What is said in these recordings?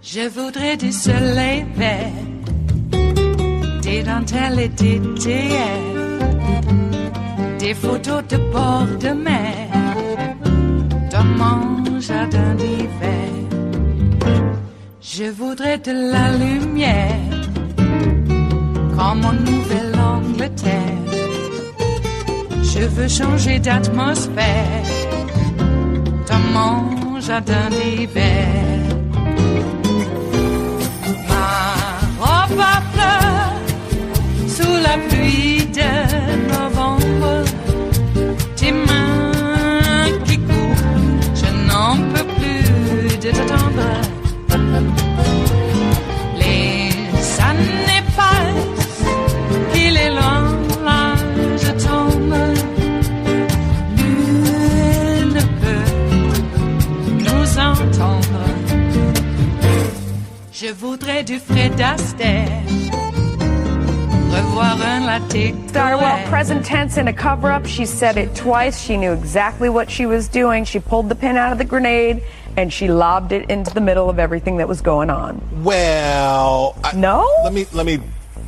Je voudrais du soleil vert, des dentelles et des théières, des photos de bord de mer, dans mon jardin d'hiver. Je voudrais de la lumière, comme en Nouvelle-Angleterre. Je veux changer d'atmosphère, dans mon jardin d'hiver. Ma fleur, sous la pluie de novembre, tes mains qui courent, je n'en peux plus de t'attendre. Les années passent, qu'il est loin, là je tombe. Nul ne peut nous entendre. Je voudrais du Fred Astaire, revoir un latte. Well, present tense in a cover-up. She said it twice. She knew exactly what she was doing. She pulled the pin out of the grenade, and she lobbed it into the middle of everything that was going on. Well, no? Let me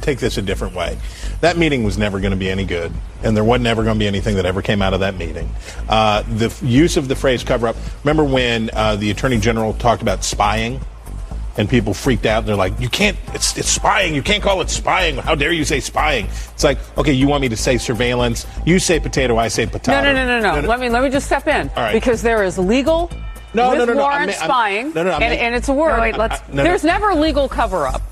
take this a different way. That meeting was never going to be any good, and there wasn't ever going to be anything that ever came out of that meeting. The use of the phrase cover-up, remember when the Attorney General talked about spying? And people freaked out. And they're like, "You can't. It's spying. You can't call it spying. How dare you say spying?" It's like, okay, you want me to say surveillance? You say potato. I say potato. No. Let me just step in. All right. Because there is legal warrant spying, and it's a word. There's never legal cover-up.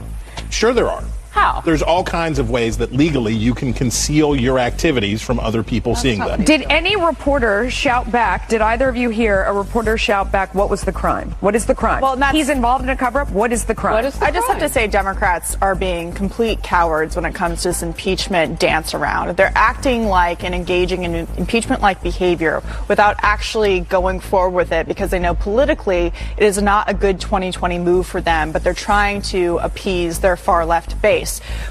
Sure, there are. How? There's all kinds of ways that legally you can conceal your activities from other people seeing them. Did any reporter shout back? Did either of you hear a reporter shout back? What was the crime? What is the crime? Well, he's involved in a cover-up. What is the crime? I just have to say Democrats are being complete cowards when it comes to this impeachment dance around. They're acting like and engaging in impeachment-like behavior without actually going forward with it because they know politically it is not a good 2020 move for them, but they're trying to appease their far-left base.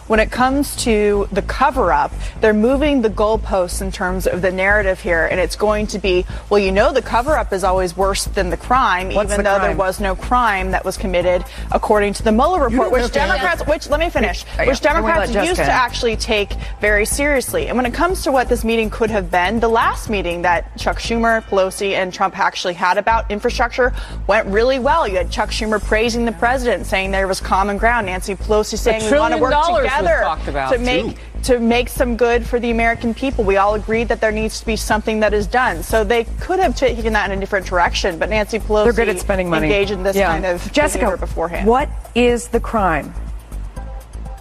When it comes to the cover-up, they're moving the goalposts in terms of the narrative here, and it's going to be, well, you know, the cover-up is always worse than the crime, even though there was no crime that was committed according to the Mueller report, which Democrats used to actually take very seriously. And when it comes to what this meeting could have been, the last meeting that Chuck Schumer, Pelosi, and Trump actually had about infrastructure went really well. You had Chuck Schumer praising the president, saying there was common ground. Nancy Pelosi saying we want to work together to make some good for the American people. We all agreed that there needs to be something that is done. So they could have taken that in a different direction, but Nancy Pelosi, they're good at spending money, engaged in this kind of Jessica beforehand. What is the crime?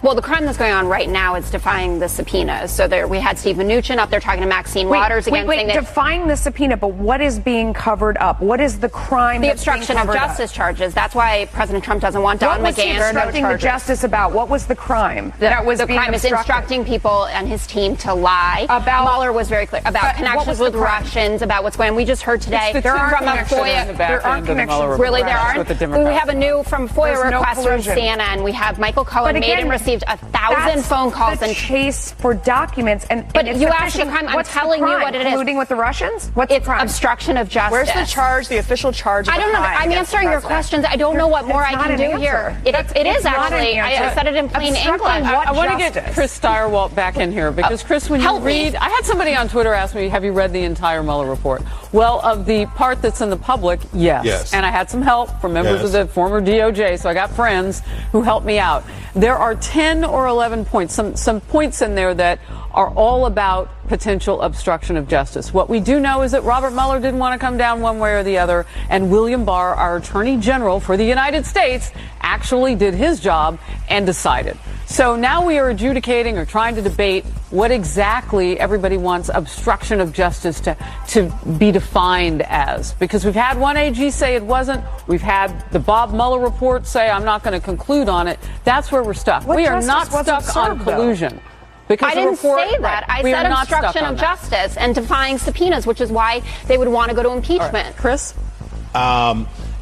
Well, the crime that's going on right now is defying the subpoenas. So there, we had Steve Mnuchin up there talking to Maxine Waters again. Wait, defying the subpoena, but what is being covered up? What is the crime? The obstruction of justice charges. That's why President Trump doesn't want Don McGahn. What was he obstructing the justice about? What was the crime? The crime is instructing people and his team to lie. Mueller was very clear about connections with Russians, about what's going on. We just heard today there aren't connections. There aren't connections. Really, there aren't. We have a new from FOIA request from CNN. We have Michael Cohen made and received 1,000 phone calls and chase for documents. But you asked the crime. I'm telling you what it is. Colluding with the Russians? What's the crime? Obstruction of justice. Where's the charge? The official charge? I don't know. I'm answering your questions. I don't know what more I can do here. It is actually. I said it in plain English. I want to get Chris Stirewalt back in here because Chris, when you read, I had somebody on Twitter ask me, "Have you read the entire Mueller report?" Well, of the part that's in the public, yes. And I had some help from members of the former DOJ, so I got friends who helped me out. There are 10 or 11 points, some points in there that are all about potential obstruction of justice. What we do know is that Robert Mueller didn't want to come down one way or the other, and William Barr, our Attorney General for the United States, actually did his job and decided. So now we are adjudicating or trying to debate what exactly everybody wants obstruction of justice to be defined as. Because we've had one AG say it wasn't. We've had the Bob Mueller report say I'm not going to conclude on it. That's where we're stuck. We are not stuck on collusion. Because I didn't say that. I said obstruction of justice and defying subpoenas, which is why they would want to go to impeachment. Right. Chris?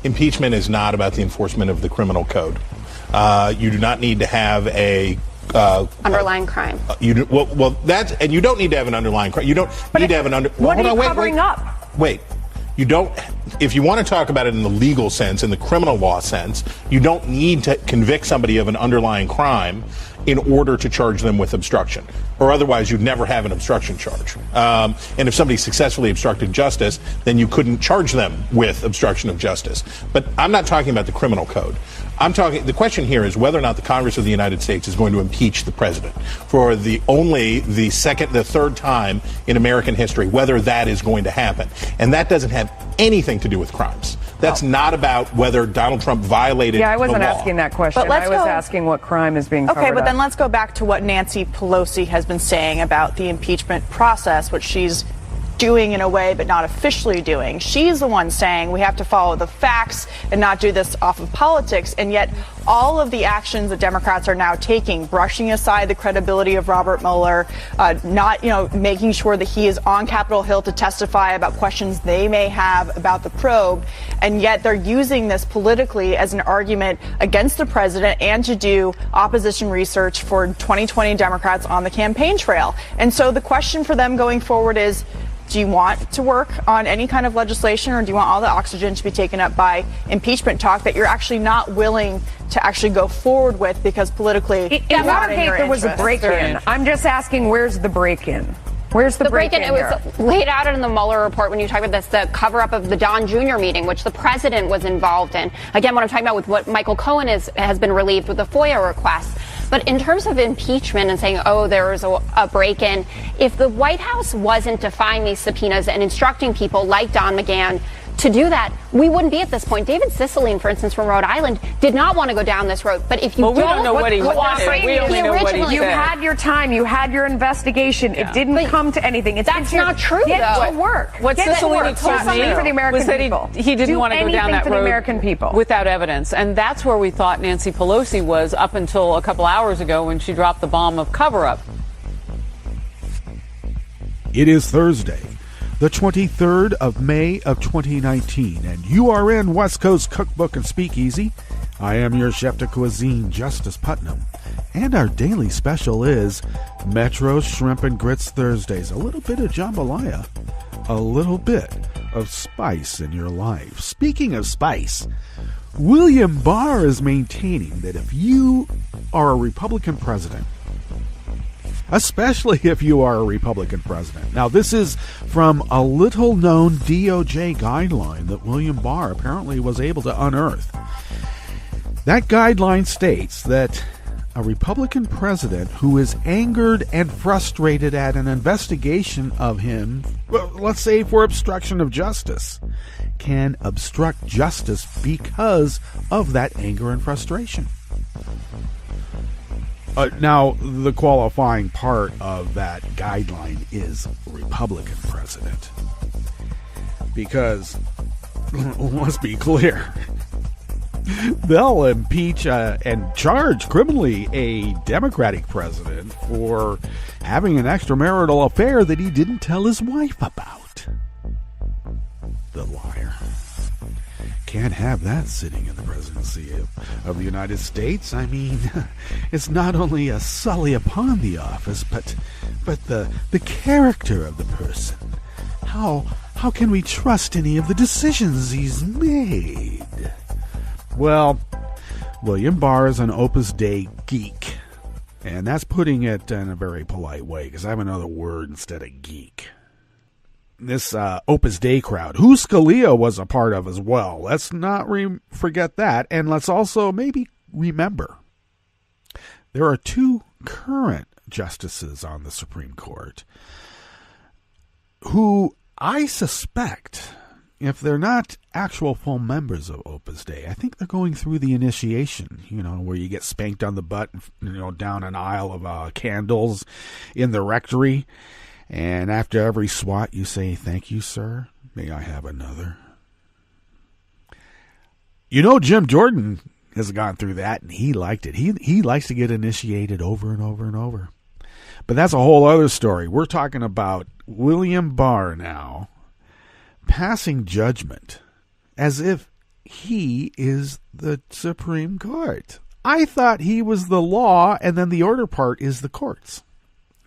Impeachment is not about the enforcement of the criminal code. You do not need to have a underlying crime. You don't need to have an underlying crime. You don't need to have an What are you covering up? Wait. You don't. If you want to talk about it in the legal sense, in the criminal law sense, you don't need to convict somebody of an underlying crime in order to charge them with obstruction, or otherwise you'd never have an obstruction charge. And if somebody successfully obstructed justice, then you couldn't charge them with obstruction of justice. But I'm not talking about the criminal code. The question here is whether or not the Congress of the United States is going to impeach the president for the third time in American history, whether that is going to happen. And that doesn't have anything to do with crimes. That's not about whether Donald Trump violated the law. Yeah, I wasn't asking that question. I was asking what crime is being covered up. Okay, but then let's go back to what Nancy Pelosi has been saying about the impeachment process, which she's doing in a way but not officially doing. She's the one saying we have to follow the facts and not do this off of politics, and yet all of the actions that Democrats are now taking, brushing aside the credibility of Robert Mueller, not making sure that he is on Capitol Hill to testify about questions they may have about the probe, and yet they're using this politically as an argument against the president and to do opposition research for 2020 Democrats on the campaign trail. And so the question for them going forward is, do you want to work on any kind of legislation, or do you want all the oxygen to be taken up by impeachment talk that you're actually not willing to actually go forward with because politically in that case there was a break-in? I'm just asking, where's the break-in? Where's the break-in? It was laid out in the Mueller report when you talk about this, the cover-up of the Don Jr. meeting, which the president was involved in. Again, what I'm talking about with what Michael Cohen has been relieved with the FOIA request. But in terms of impeachment and saying, there was a break-in, if the White House wasn't defying these subpoenas and instructing people like Don McGahn to do that, we wouldn't be at this point. David Cicilline, for instance, from Rhode Island, did not want to go down this road. But if you we don't know what he wanted. We only know what he said. You had your time. You had your investigation. Yeah. It didn't come to anything. That's not true, Get to work. What Cicilline told me for the American was that people. He didn't want to go down that road for the American people without evidence. And that's where we thought Nancy Pelosi was up until a couple hours ago when she dropped the bomb of cover-up. It is Thursday, the 23rd of May of 2019, and you are in West Coast Cookbook and Speakeasy. I am your chef de cuisine, Justice Putnam, and our daily special is Metro Shrimp and Grits Thursdays. A little bit of jambalaya, a little bit of spice in your life. Speaking of spice, William Barr is maintaining that if you are a Republican president, especially if you are a Republican president. Now, this is from a little-known DOJ guideline that William Barr apparently was able to unearth. That guideline states that a Republican president who is angered and frustrated at an investigation of him, well, let's say for obstruction of justice, can obstruct justice because of that anger and frustration. Now, the qualifying part of that guideline is Republican president. Because, let's be clear, they'll impeach and charge criminally a Democratic president for having an extramarital affair that he didn't tell his wife about. The liar. Can't have that sitting in the presidency of the United States. I mean, it's not only a sully upon the office, but the character of the person. How can we trust any of the decisions he's made? Well, William Barr is an Opus Dei geek, and that's putting it in a very polite way, because I have another word instead of geek. This Opus Dei crowd, who Scalia was a part of as well. Let's not forget that. And let's also maybe remember there are two current justices on the Supreme Court who I suspect, if they're not actual full members of Opus Dei, I think they're going through the initiation, where you get spanked on the butt, down an aisle of candles in the rectory. And after every swat, you say, "Thank you, sir. May I have another?" Jim Jordan has gone through that, and he liked it. He likes to get initiated over and over and over. But that's a whole other story. We're talking about William Barr now passing judgment as if he is the Supreme Court. I thought he was the law, and then the order part is the courts.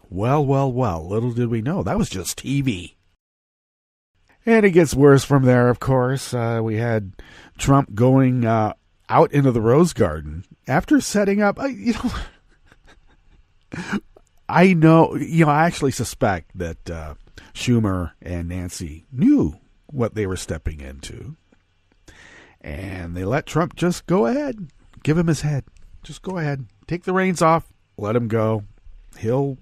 Well, little did we know. That was just TV. And it gets worse from there, of course. We had Trump going out into the Rose Garden after setting up, I actually suspect that Schumer and Nancy knew what they were stepping into. And they let Trump just go ahead. Give him his head. Just go ahead. Take the reins off. Let him go. He'll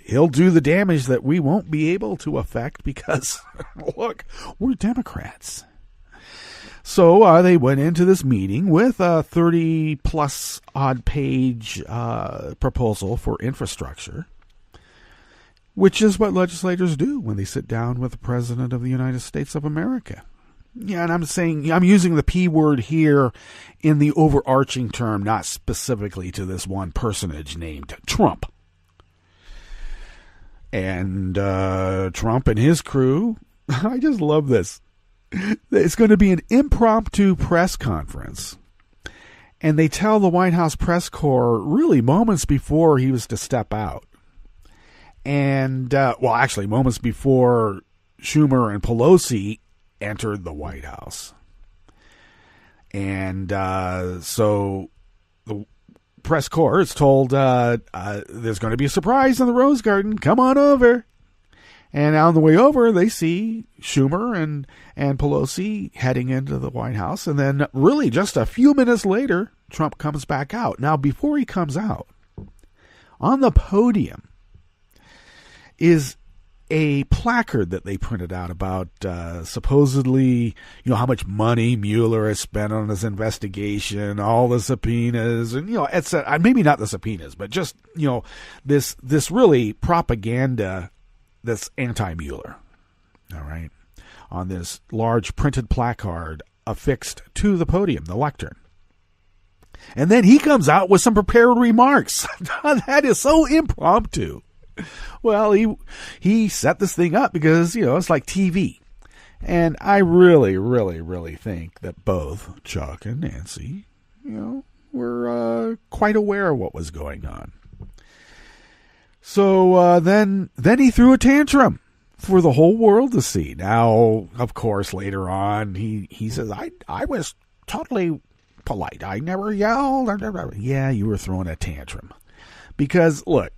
do the damage that we won't be able to affect because, look, we're Democrats. So they went into this meeting with a 30-plus odd page proposal for infrastructure, which is what legislators do when they sit down with the President of the United States of America. Yeah, and I'm using the P word here in the overarching term, not specifically to this one personage named Trump. And Trump and his crew, I just love this. It's going to be an impromptu press conference. And they tell the White House press corps really moments before he was to step out. And, actually moments before Schumer and Pelosi entered the White House. And so the press corps is told there's going to be a surprise in the Rose Garden. Come on over. And on the way over, they see Schumer and Pelosi heading into the White House. And then really just a few minutes later, Trump comes back out. Now, before he comes out, on the podium is a placard that they printed out about supposedly, how much money Mueller has spent on his investigation, all the subpoenas, and, etc. Maybe not the subpoenas, but just, this really propaganda that's anti-Mueller, all right, on this large printed placard affixed to the podium, the lectern. And then he comes out with some prepared remarks. That is so impromptu. Well, he set this thing up because, it's like TV. And I really, really, really think that both Chuck and Nancy, were quite aware of what was going on. So then he threw a tantrum for the whole world to see. Now, of course, later on, he says, I was totally polite. I never yelled. Yeah, you were throwing a tantrum. Because, look,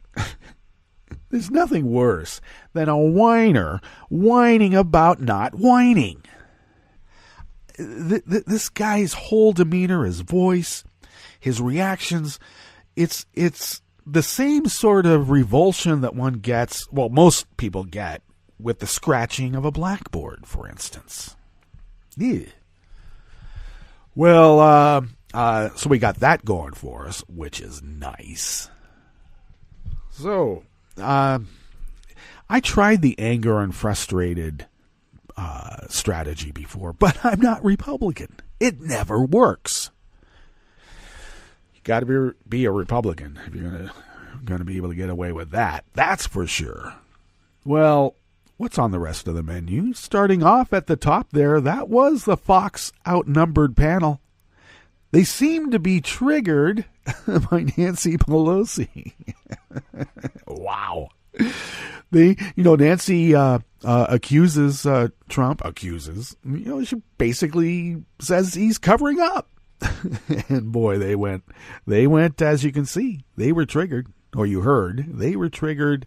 there's nothing worse than a whiner whining about not whining. This guy's whole demeanor, his voice, his reactions, it's the same sort of revulsion that one gets, most people get, with the scratching of a blackboard, for instance. Yeah. Well, so we got that going for us, which is nice. So, I tried the anger and frustrated strategy before, but I'm not Republican. It never works. You got to be a Republican if you're going to be able to get away with that. That's for sure. Well, what's on the rest of the menu? Starting off at the top there, that was the Fox Outnumbered panel. They seem to be triggered by Nancy Pelosi. Wow. Nancy accuses Trump, she basically says he's covering up. And boy, they went, as you can see, they were triggered, or you heard, they were triggered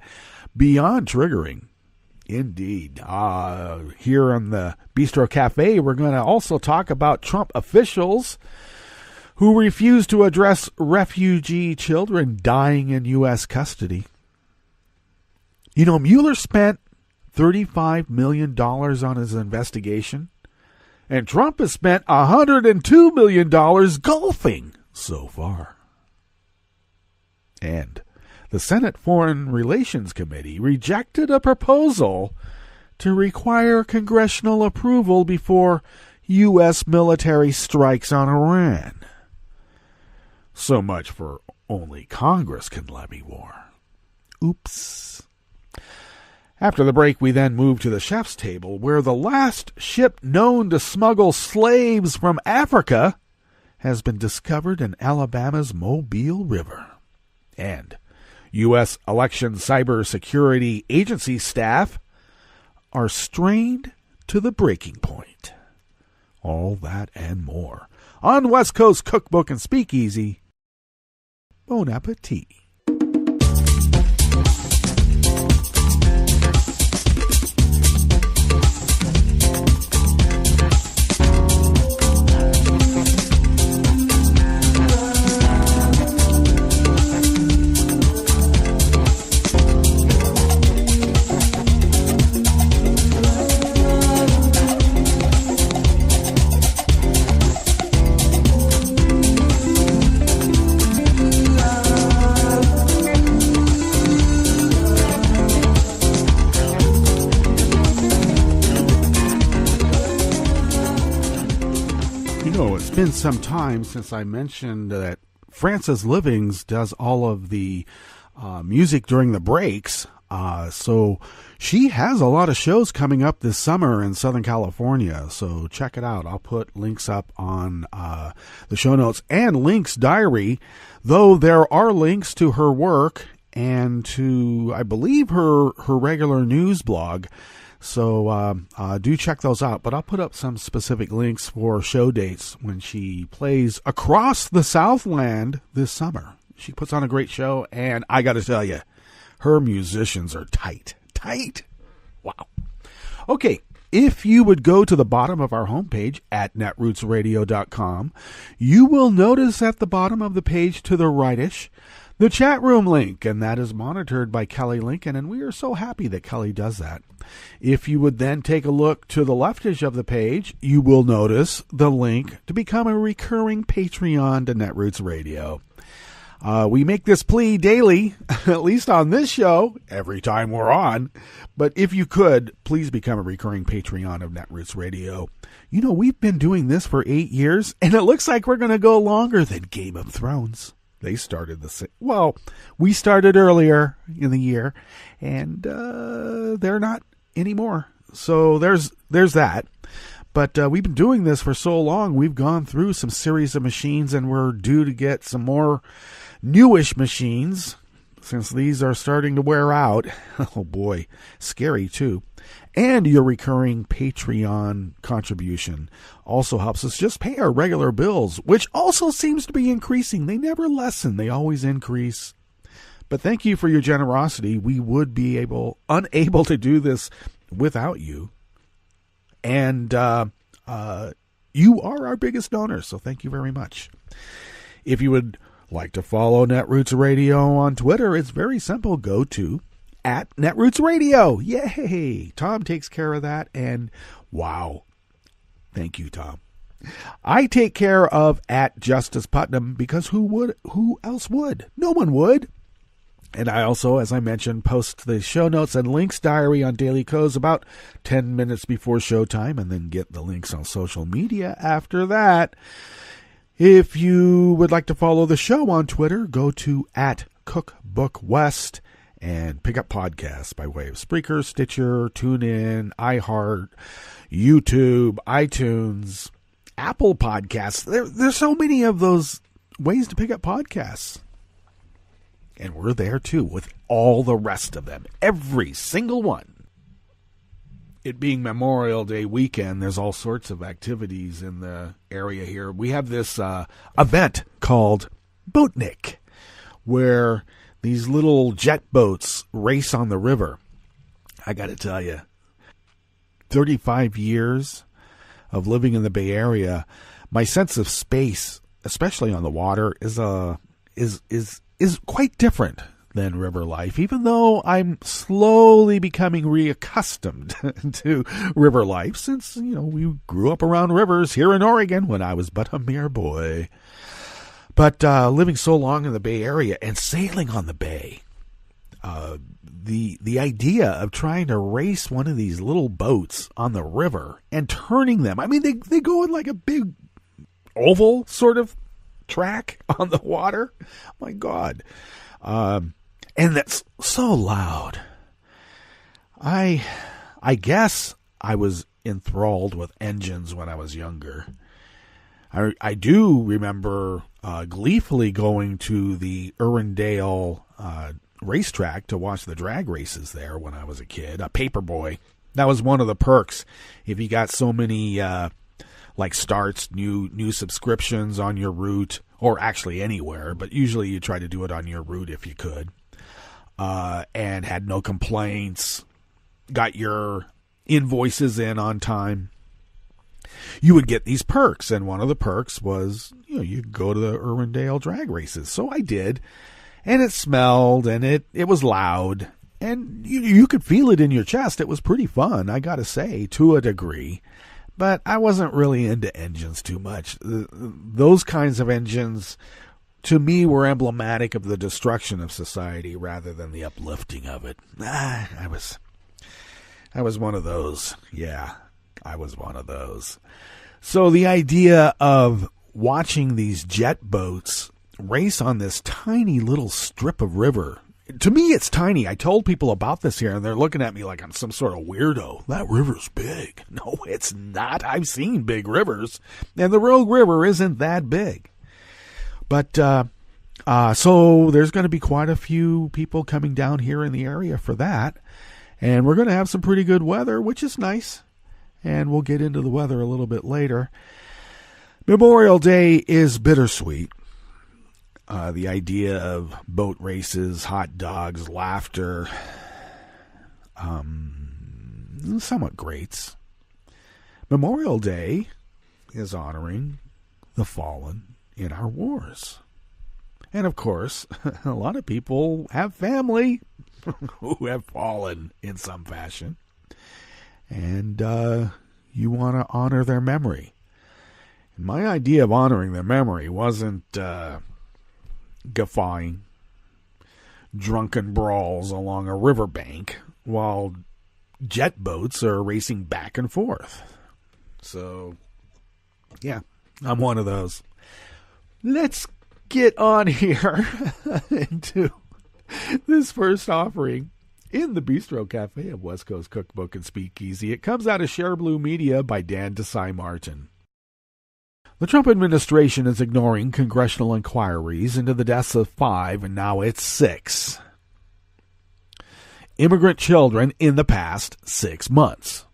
beyond triggering. Indeed. Here on the Bistro Cafe, we're going to also talk about Trump officials who refuse to address refugee children dying in U.S. custody. Mueller spent $35 million on his investigation, and Trump has spent $102 million golfing so far. And the Senate Foreign Relations Committee rejected a proposal to require congressional approval before U.S. military strikes on Iran. So much for only Congress can levy war. Oops. After the break, we then move to the chef's table, where the last ship known to smuggle slaves from Africa has been discovered in Alabama's Mobile River. And U.S. election cybersecurity agency staff are strained to the breaking point. All that and more on West Coast Cookbook and Speakeasy. Bon appetit. It's been some time since I mentioned that Frances Livings does all of the music during the breaks. So she has a lot of shows coming up this summer in Southern California. So check it out. I'll put links up on the show notes and Link's diary, though there are links to her work and to, I believe, her regular news blog. So do check those out. But I'll put up some specific links for show dates when she plays across the Southland this summer. She puts on a great show, and I got to tell you, her musicians are tight. Wow. Okay, if you would go to the bottom of our homepage at netrootsradio.com, you will notice at the bottom of the page to the rightish the chat room link, and that is monitored by Kelly Lincoln, and we are so happy that Kelly does that. If you would then take a look to the leftish of the page, you will notice the link to become a recurring Patreon to Netroots Radio. We make this plea daily, at least on this show, every time we're on. But if you could, please become a recurring Patreon of Netroots Radio. You know, we've been doing this for 8 years, and it looks like we're going to go longer than Game of Thrones. They started we started earlier in the year, and they're not anymore. So there's that. But we've been doing this for so long. We've gone through some series of machines, and we're due to get some more newish machines since these are starting to wear out. Oh boy, scary too. And your recurring Patreon contribution also helps us just pay our regular bills, which also seems to be increasing. They never lessen, they always increase. But thank you for your generosity. We would be unable to do this without you. And you are our biggest donor, so thank you very much. If you would like to follow Netroots Radio on Twitter, it's very simple. Go to @Netroots Radio. Yay! Tom takes care of that, and wow. Thank you, Tom. I take care of @JusticePutnam because who else would? No one would. And I also, as I mentioned, post the show notes and links diary on Daily Codes about 10 minutes before showtime, and then get the links on social media after that. If you would like to follow the show on Twitter, go to @CookbookWest and pick up podcasts by way of Spreaker, Stitcher, TuneIn, iHeart, YouTube, iTunes, Apple Podcasts. There's so many of those ways to pick up podcasts. And we're there too with all the rest of them, every single one. It being Memorial Day weekend, there's all sorts of activities in the area here. We have this event called Boatnik, where these little jet boats race on the river. I got to tell you, 35 years of living in the Bay Area, my sense of space, especially on the water, is quite different than river life, even though I'm slowly becoming reaccustomed to river life since, we grew up around rivers here in Oregon when I was but a mere boy. But living so long in the Bay Area and sailing on the bay, the idea of trying to race one of these little boats on the river and turning them, I mean, they go in like a big oval sort of track on the water. My God. And that's so loud. I guess I was enthralled with engines when I was younger. I do remember gleefully going to the Irwindale racetrack to watch the drag races there when I was a kid, a paperboy. That was one of the perks. If you got so many starts, new subscriptions on your route, or actually anywhere, but usually you try to do it on your route if you could, and had no complaints, got your invoices in on time, you would get these perks. And one of the perks was, you go to the Irwindale drag races. So I did, and it smelled, and it was loud, and you could feel it in your chest. It was pretty fun, I gotta say, to a degree. But I wasn't really into engines too much. Those kinds of engines, to me, were emblematic of the destruction of society rather than the uplifting of it. I was one of those. Yeah, I was one of those. So the idea of watching these jet boats race on this tiny little strip of river, to me it's tiny. I told people about this here, and they're looking at me like I'm some sort of weirdo. That river's big. No, it's not. I've seen big rivers, and the Rogue River isn't that big. But so there's going to be quite a few people coming down here in the area for that. And we're going to have some pretty good weather, which is nice. And we'll get into the weather a little bit later. Memorial Day is bittersweet. The idea of boat races, hot dogs, laughter, somewhat grates. Memorial Day is honoring the fallen in our wars. And of course, a lot of people have family who have fallen in some fashion. And you want to honor their memory. And my idea of honoring their memory wasn't guffawing, drunken brawls along a riverbank while jet boats are racing back and forth. So, yeah, I'm one of those. Let's get on here into this first offering in the Bistro Cafe of West Coast Cookbook and Speakeasy. It comes out of Share Blue Media by Dan Desai Martin. The Trump administration is ignoring congressional inquiries into the deaths of 5, and now it's 6 immigrant children in the past 6 months,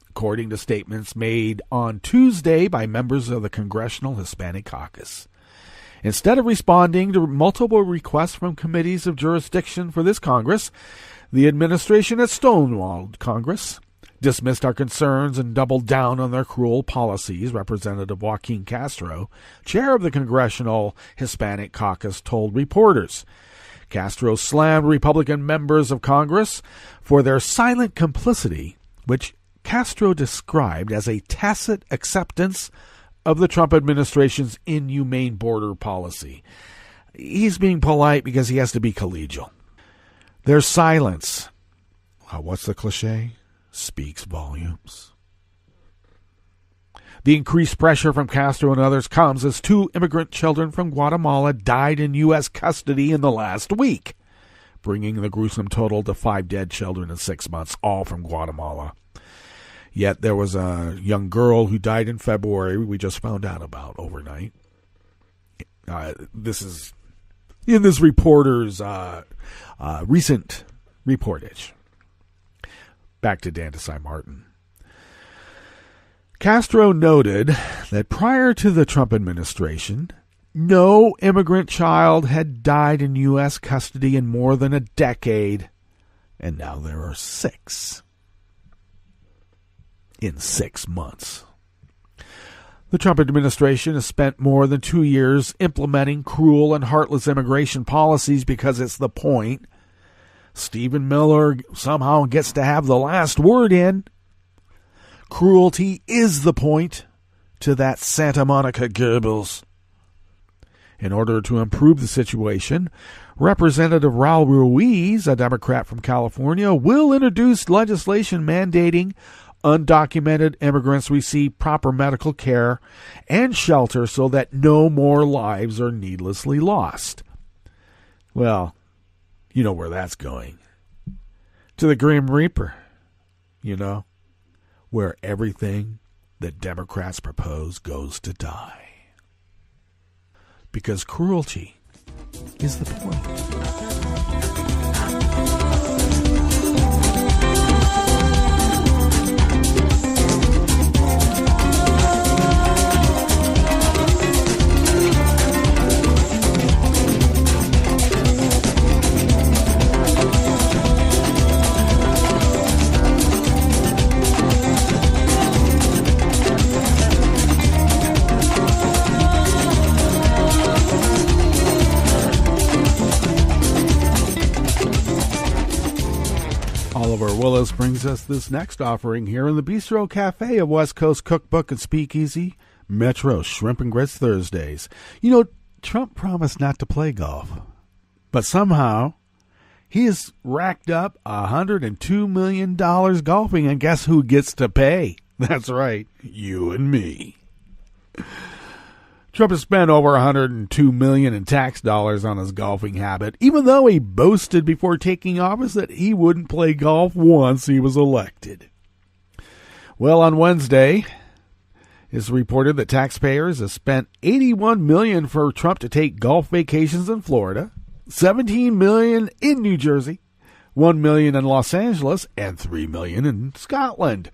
according to statements made on Tuesday by members of the Congressional Hispanic Caucus. Instead of responding to multiple requests from committees of jurisdiction for this Congress, the administration has stonewalled Congress, dismissed our concerns, and doubled down on their cruel policies, Representative Joaquin Castro, chair of the Congressional Hispanic Caucus, told reporters. Castro slammed Republican members of Congress for their silent complicity, which Castro described as a tacit acceptance of the Trump administration's inhumane border policy. He's being polite because he has to be collegial. Their silence, what's the cliche? Speaks volumes. The increased pressure from Castro and others comes as 2 immigrant children from Guatemala died in U.S. custody in the last week, bringing the gruesome total to 5 dead children in 6 months, all from Guatemala. Yet there was a young girl who died in February we just found out about overnight. This is in this reporter's recent reportage. Back to Dan Desai Martin. Castro noted that prior to the Trump administration, no immigrant child had died in U.S. custody in more than a decade, and now there are 6. In 6 months. The Trump administration has spent more than 2 years implementing cruel and heartless immigration policies because it's the point. Stephen Mueller somehow gets to have the last word in. Cruelty is the point to that Santa Monica Goebbels. In order to improve the situation, Representative Raul Ruiz, a Democrat from California, will introduce legislation mandating undocumented immigrants receive proper medical care and shelter so that no more lives are needlessly lost. Well, You know where that's going. To the Grim Reaper. Where everything that Democrats propose goes to die. Because cruelty is the point. Oliver Willis brings us this next offering here in the Bistro Cafe of West Coast Cookbook and Speakeasy, Metro Shrimp and Grits Thursdays. Trump promised not to play golf, but somehow he has racked up $102 million golfing, and guess who gets to pay? That's right, you and me. Trump has spent over $102 million in tax dollars on his golfing habit, even though he boasted before taking office that he wouldn't play golf once he was elected. Well, on Wednesday, it's reported that taxpayers have spent $81 million for Trump to take golf vacations in Florida, $17 million in New Jersey, $1 million in Los Angeles, and $3 million in Scotland.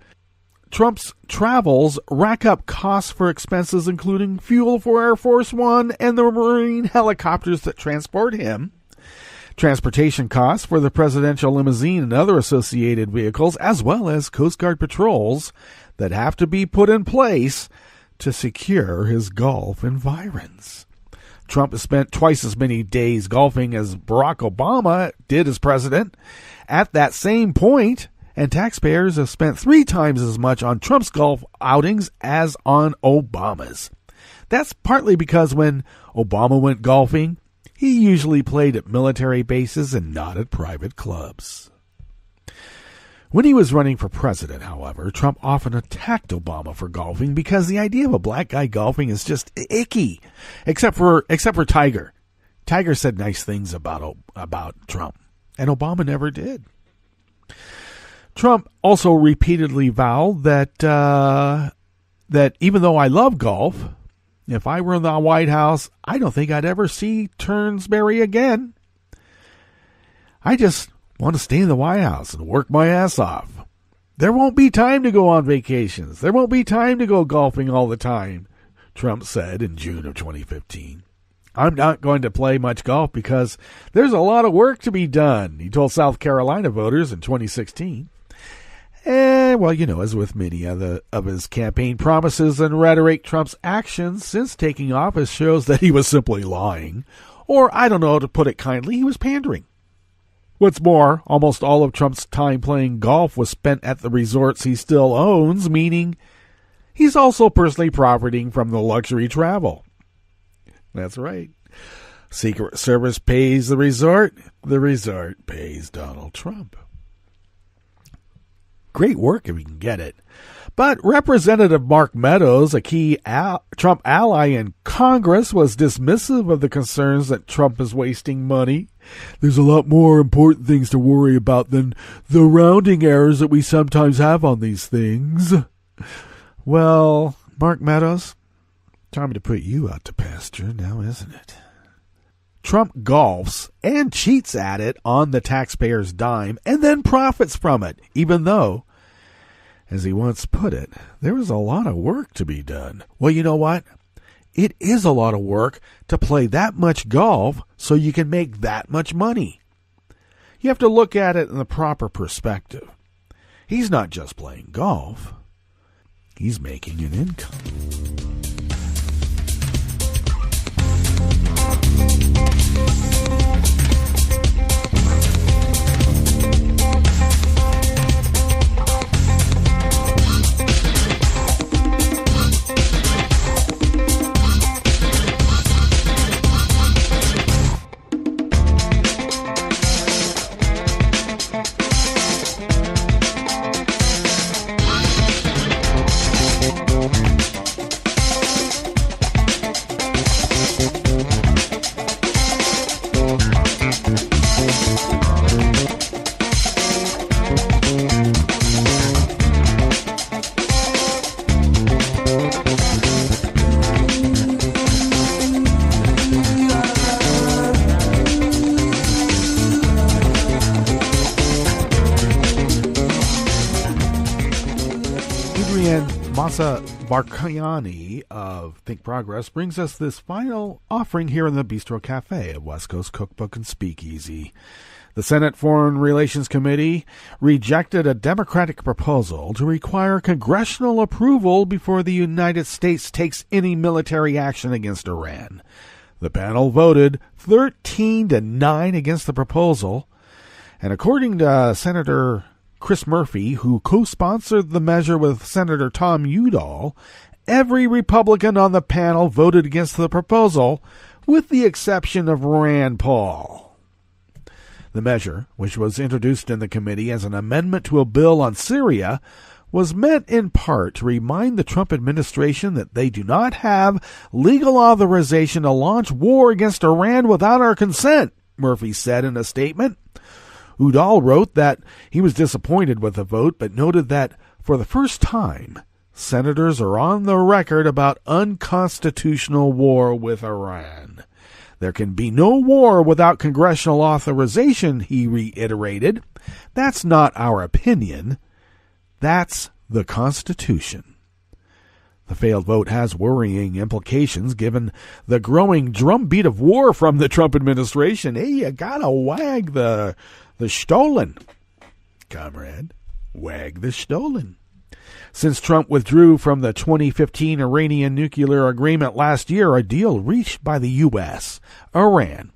Trump's travels rack up costs for expenses including fuel for Air Force One and the Marine helicopters that transport him, transportation costs for the presidential limousine and other associated vehicles, as well as Coast Guard patrols that have to be put in place to secure his golf environs. Trump has spent twice as many days golfing as Barack Obama did as president. At that same point, and taxpayers have spent 3 times as much on Trump's golf outings as on Obama's. That's partly because when Obama went golfing, he usually played at military bases and not at private clubs. When he was running for president, however, Trump often attacked Obama for golfing because the idea of a black guy golfing is just icky, except for Tiger. Tiger said nice things about Trump, and Obama never did. Trump also repeatedly vowed that even though I love golf, if I were in the White House, I don't think I'd ever see Turnsbury again. I just want to stay in the White House and work my ass off. There won't be time to go on vacations. There won't be time to go golfing all the time, Trump said in June of 2015. I'm not going to play much golf because there's a lot of work to be done, he told South Carolina voters in 2016. And, well, as with many of his campaign promises and rhetoric, Trump's actions since taking office shows that he was simply lying. Or, I don't know, to put it kindly, he was pandering. What's more, almost all of Trump's time playing golf was spent at the resorts he still owns, meaning he's also personally profiting from the luxury travel. That's right. Secret Service pays the resort pays Donald Trump. Great work if you can get it. But Representative Mark Meadows, a key Trump ally in Congress, was dismissive of the concerns that Trump is wasting money. There's a lot more important things to worry about than the rounding errors that we sometimes have on these things. Well, Mark Meadows, time to put you out to pasture now, isn't it? Trump golfs and cheats at it on the taxpayer's dime and then profits from it, even though, as he once put it, there was a lot of work to be done. Well, you know what? It is a lot of work to play that much golf so you can make that much money. You have to look at it in the proper perspective. He's not just playing golf. He's making an income. And Masa Barkayani of Think Progress brings us this final offering here in the Bistro Cafe at West Coast Cookbook and Speakeasy. The Senate Foreign Relations Committee rejected a Democratic proposal to require congressional approval before the United States takes any military action against Iran. The panel voted 13-9 against the proposal, and according to Senator Chris Murphy, who co-sponsored the measure with Senator Tom Udall, every Republican on the panel voted against the proposal, with the exception of Rand Paul. The measure, which was introduced in the committee as an amendment to a bill on Syria, was meant in part to remind the Trump administration that they do not have legal authorization to launch war against Iran without our consent, Murphy said in a statement. Udall wrote that he was disappointed with the vote, but noted that, for the first time, senators are on the record about unconstitutional war with Iran. There can be no war without congressional authorization, he reiterated. That's not our opinion. That's the Constitution. The failed vote has worrying implications given the growing drumbeat of war from the Trump administration. Hey, you gotta wag the Stollen, comrade. Wag the Stollen. Since Trump withdrew from the 2015 Iranian nuclear agreement last year, a deal reached by the U.S., Iran,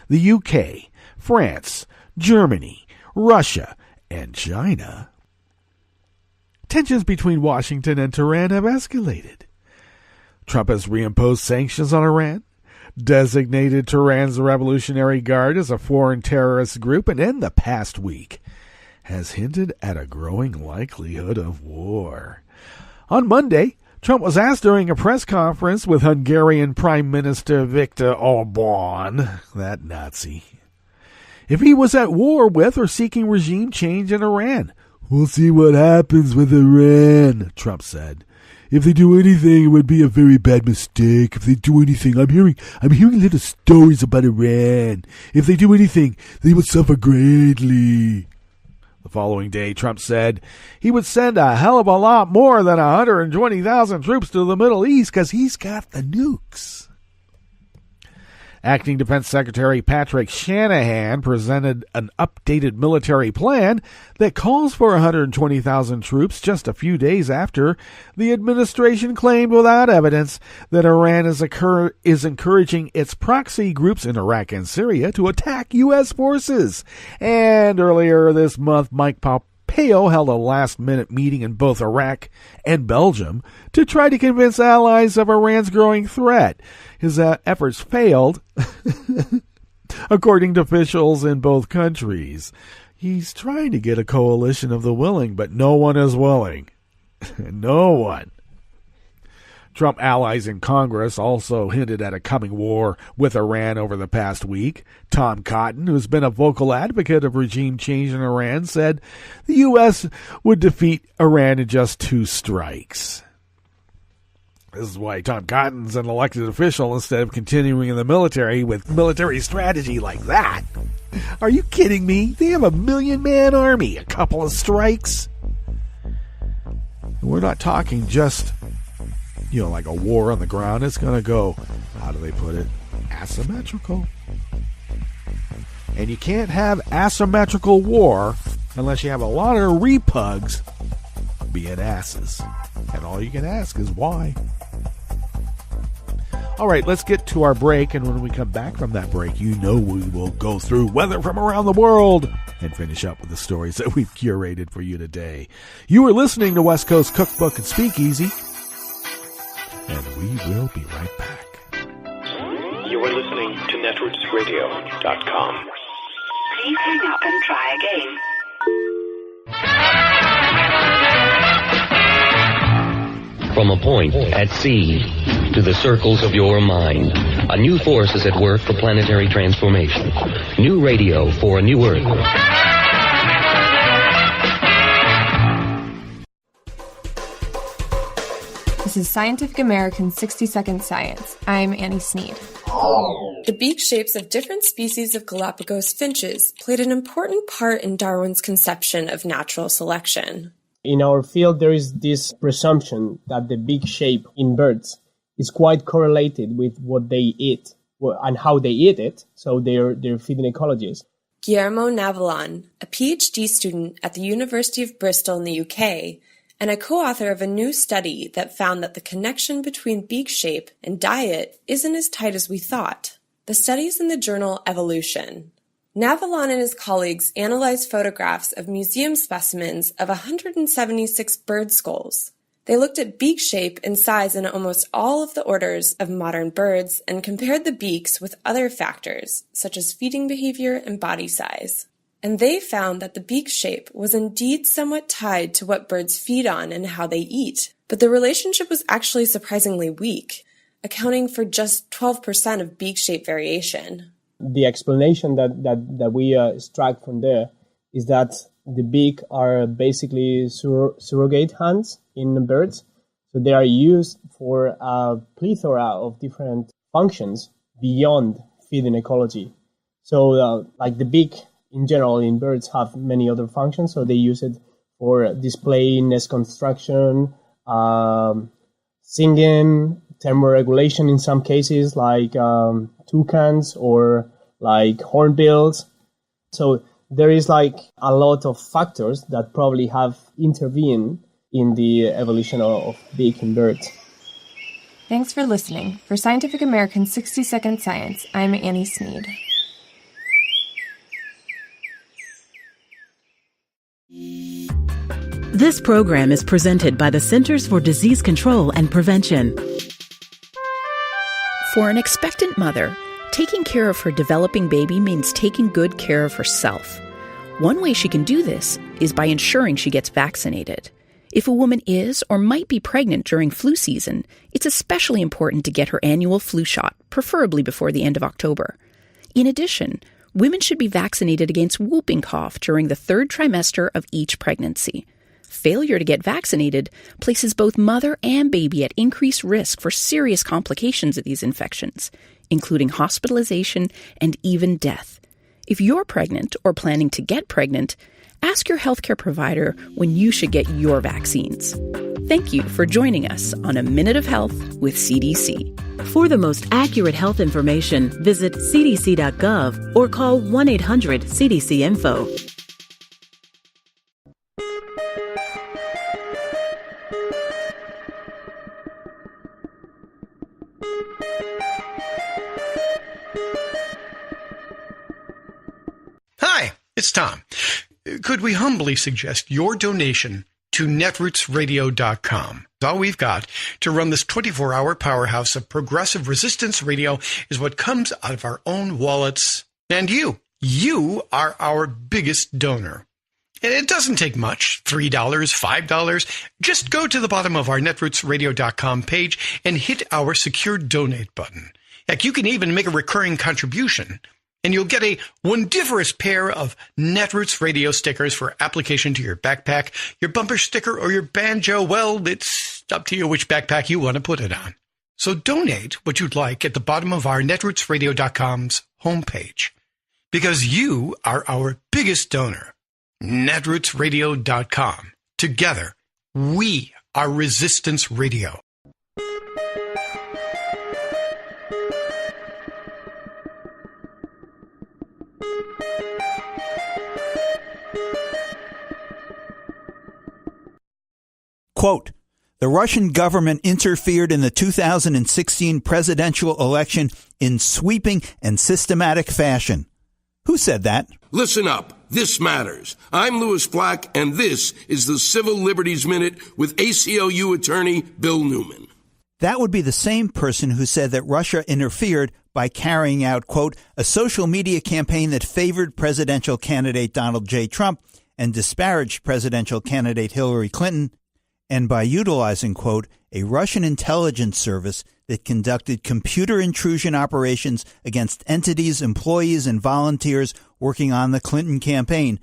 the UK, France, Germany, Russia, and China, tensions between Washington and Tehran have escalated. Trump has reimposed sanctions on Iran, designated Tehran's Revolutionary Guard as a foreign terrorist group, and in the past week has hinted at a growing likelihood of war. On Monday, Trump was asked during a press conference with Hungarian Prime Minister Viktor Orbán, that Nazi, if he was at war with or seeking regime change in Iran. We'll see what happens with Iran, Trump said. If they do anything, it would be a very bad mistake. If they do anything, I'm hearing little stories about Iran. If they do anything, they would suffer greatly. The following day, Trump said he would send a hell of a lot more than 120,000 troops to the Middle East because he's got the nukes. Acting Defense Secretary Patrick Shanahan presented an updated military plan that calls for 120,000 troops just a few days after the administration claimed without evidence that Iran is encouraging its proxy groups in Iraq and Syria to attack U.S. forces. And earlier this month, Mike Pompeo held a last-minute meeting in both Iraq and Belgium to try to convince allies of Iran's growing threat. His efforts failed, according to officials in both countries. He's trying to get a coalition of the willing, but no one is willing. No one. Trump allies in Congress also hinted at a coming war with Iran over the past week. Tom Cotton, who's been a vocal advocate of regime change in Iran, said the U.S. would defeat Iran in just 2 strikes. This is why Tom Cotton's an elected official instead of continuing in the military with military strategy like that. Are you kidding me? They have a 1,000,000-man army, a couple of strikes. And we're not talking just, like a war on the ground. It's going to go, how do they put it, asymmetrical. And you can't have asymmetrical war unless you have a lot of repugs being asses. And all you can ask is why. All right, let's get to our break, and when we come back from that break, we will go through weather from around the world and finish up with the stories that we've curated for you today. You are listening to West Coast Cookbook and Speakeasy, and we will be right back. You are listening to netrootsradio.com. Please hang up and try again. From a point at sea to the circles of your mind, a new force is at work for planetary transformation. New radio for a new Earth. This is Scientific American's 60-Second Science. I'm Annie Sneed. The beak shapes of different species of Galapagos finches played an important part in Darwin's conception of natural selection. In our field, there is this presumption that the beak shape in birds is quite correlated with what they eat and how they eat it, so their feeding ecologies. Guillermo Navalon, a PhD student at the University of Bristol in the UK, and a co-author of a new study that found that the connection between beak shape and diet isn't as tight as we thought. The study's in the journal Evolution. Navalon and his colleagues analyzed photographs of museum specimens of 176 bird skulls. They looked at beak shape and size in almost all of the orders of modern birds and compared the beaks with other factors, such as feeding behavior and body size. And they found that the beak shape was indeed somewhat tied to what birds feed on and how they eat. But the relationship was actually surprisingly weak, accounting for just 12% of beak shape variation. The explanation that we extract from there is that the beak are basically surrogate hands in birds. So they are used for a plethora of different functions beyond feeding ecology. So like the beak in general in birds have many other functions. So they use it for display, nest construction, singing, thermoregulation in some cases, like toucans or like hornbills. So there is like a lot of factors that probably have intervened in the evolution of beak in birds. Thanks for listening. For Scientific American's 60-Second Science, I'm Annie Sneed. This program is presented by the Centers for Disease Control and Prevention. For an expectant mother, taking care of her developing baby means taking good care of herself. One way she can do this is by ensuring she gets vaccinated. If a woman is or might be pregnant during flu season, it's especially important to get her annual flu shot, preferably before the end of October. In addition, women should be vaccinated against whooping cough during the 3rd trimester of each pregnancy. Failure to get vaccinated places both mother and baby at increased risk for serious complications of these infections, including hospitalization and even death. If you're pregnant or planning to get pregnant, ask your healthcare provider when you should get your vaccines. Thank you for joining us on A Minute of Health with CDC. For the most accurate health information, visit cdc.gov or call 1-800-CDC-INFO. Hi, it's Tom. Could we humbly suggest your donation to netrootsradio.com? All we've got to run this 24-hour powerhouse of progressive resistance radio is what comes out of our own wallets. And you are our biggest donor. And it doesn't take much, $3, $5. Just go to the bottom of our netrootsradio.com page and hit our secure donate button. Heck, you can even make a recurring contribution. And you'll get a wondiferous pair of Netroots radio stickers for application to your backpack, your bumper sticker, or your banjo. Well, it's up to you which backpack you want to put it on. So donate what you'd like at the bottom of our netrootsradio.com's homepage. Because you are our biggest donor. Netrootsradio.com. Together, we are Resistance Radio. Quote, the Russian government interfered in the 2016 presidential election in sweeping and systematic fashion. Who said that? Listen up. This matters. I'm Louis Black, and this is the Civil Liberties Minute with ACLU attorney Bill Newman. That would be the same person who said that Russia interfered by carrying out, quote, a social media campaign that favored presidential candidate Donald J. Trump and disparaged presidential candidate Hillary Clinton, and by utilizing, quote, a Russian intelligence service that conducted computer intrusion operations against entities, employees, and volunteers working on the Clinton campaign,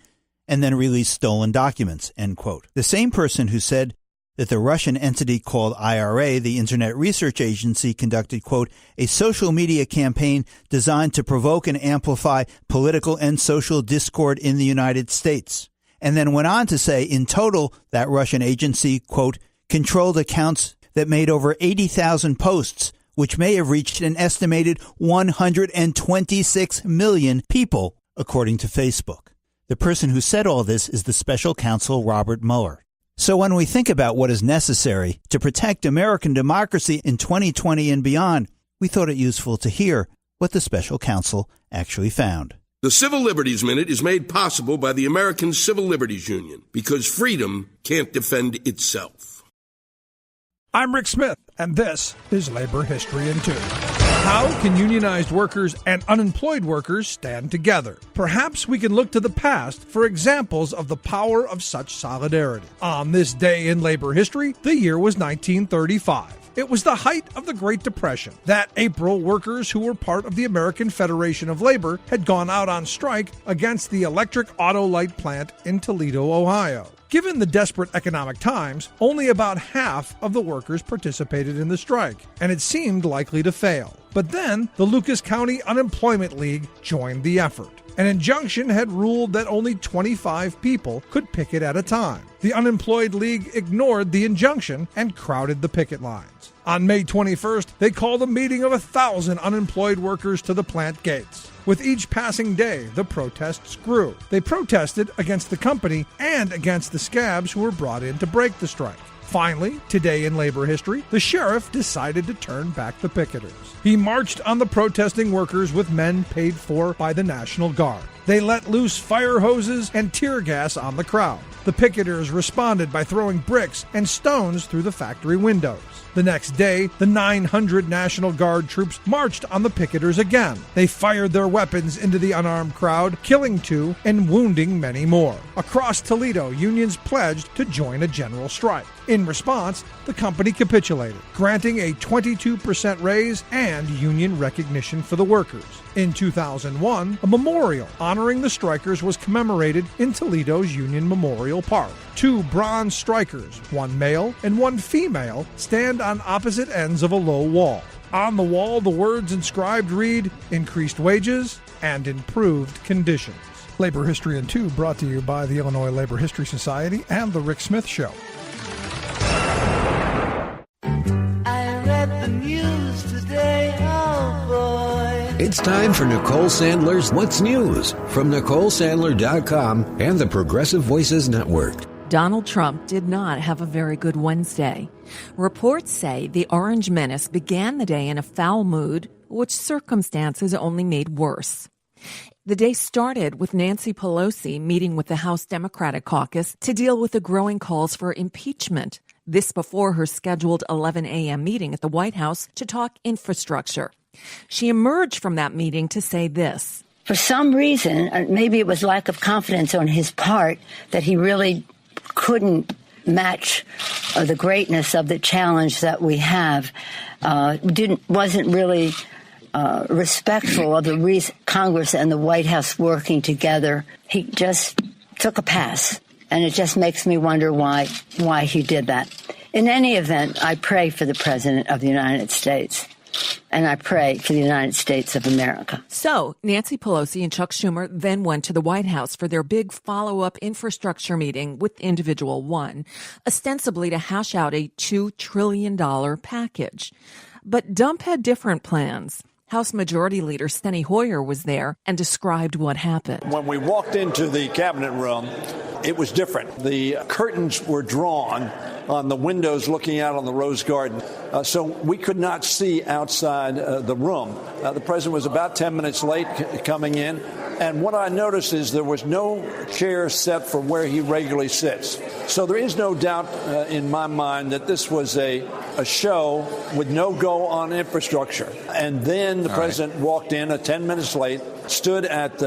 and then released stolen documents, end quote. The same person who said that the Russian entity called IRA, the Internet Research Agency, conducted, quote, a social media campaign designed to provoke and amplify political and social discord in the United States, and then went on to say in total that Russian agency, quote, controlled accounts that made over 80,000 posts, which may have reached an estimated 126 million people, according to Facebook. The person who said all this is the special counsel Robert Mueller. So when we think about what is necessary to protect American democracy in 2020 and beyond, we thought it useful to hear what the special counsel actually found. The Civil Liberties Minute is made possible by the American Civil Liberties Union because freedom can't defend itself. I'm Rick Smith, and this is Labor History in 2. How can unionized workers and unemployed workers stand together? Perhaps we can look to the past for examples of the power of such solidarity. On this day in labor history, the year was 1935. It was the height of the Great Depression. That April, workers who were part of the American Federation of Labor had gone out on strike against the electric auto light plant in Toledo, Ohio. Given the desperate economic times, only about half of the workers participated in the strike, and it seemed likely to fail. But then, the Lucas County Unemployment League joined the effort. An injunction had ruled that only 25 people could picket at a time. The Unemployed League ignored the injunction and crowded the picket lines. On May 21st, they called a meeting of 1,000 unemployed workers to the plant gates. With each passing day, the protests grew. They protested against the company and against the scabs who were brought in to break the strike. Finally, today in labor history, the sheriff decided to turn back the picketers. He marched on the protesting workers with men paid for by the National Guard. They let loose fire hoses and tear gas on the crowd. The picketers responded by throwing bricks and stones through the factory windows. The next day, the 900 National Guard troops marched on the picketers again. They fired their weapons into the unarmed crowd, killing 2 and wounding many more. Across Toledo, unions pledged to join a general strike. In response, the company capitulated, granting a 22% raise and union recognition for the workers. In 2001, a memorial honoring the strikers was commemorated in Toledo's Union Memorial Park. 2 bronze strikers, one male and one female, stand on opposite ends of a low wall. On the wall, the words inscribed read, "Increased wages and improved conditions." Labor History in 2 brought to you by the Illinois Labor History Society and The Rick Smith Show. I read the news today, oh boy. It's time for Nicole Sandler's What's News from NicoleSandler.com and the Progressive Voices Network. Donald Trump did not have a very good Wednesday. Reports say the Orange Menace began the day in a foul mood, which circumstances only made worse. The day started with Nancy Pelosi meeting with the House Democratic Caucus to deal with the growing calls for impeachment. This before her scheduled 11 a.m. meeting at the White House to talk infrastructure. She emerged from that meeting to say this. For some reason, maybe it was lack of confidence on his part, that he really couldn't match the greatness of the challenge that we have. Wasn't really respectful of the Congress and the White House working together. He just took a pass, and it just makes me wonder why he did that. In any event, I pray for the President of the United States. And I pray for the United States of America. So Nancy Pelosi and Chuck Schumer then went to the White House for their big follow-up infrastructure meeting with Individual One, ostensibly to hash out a $2 trillion package. But Dump had different plans. House Majority Leader Steny Hoyer was there and described what happened. When we walked into the cabinet room, it was different. The curtains were drawn on the windows looking out on the Rose Garden, so we could not see outside the room. The president was about 10 minutes late coming in, and what I noticed is there was no chair set for where he regularly sits. So there is no doubt in my mind that this was a show with no go on infrastructure. And then the president walked in 10 minutes late, stood at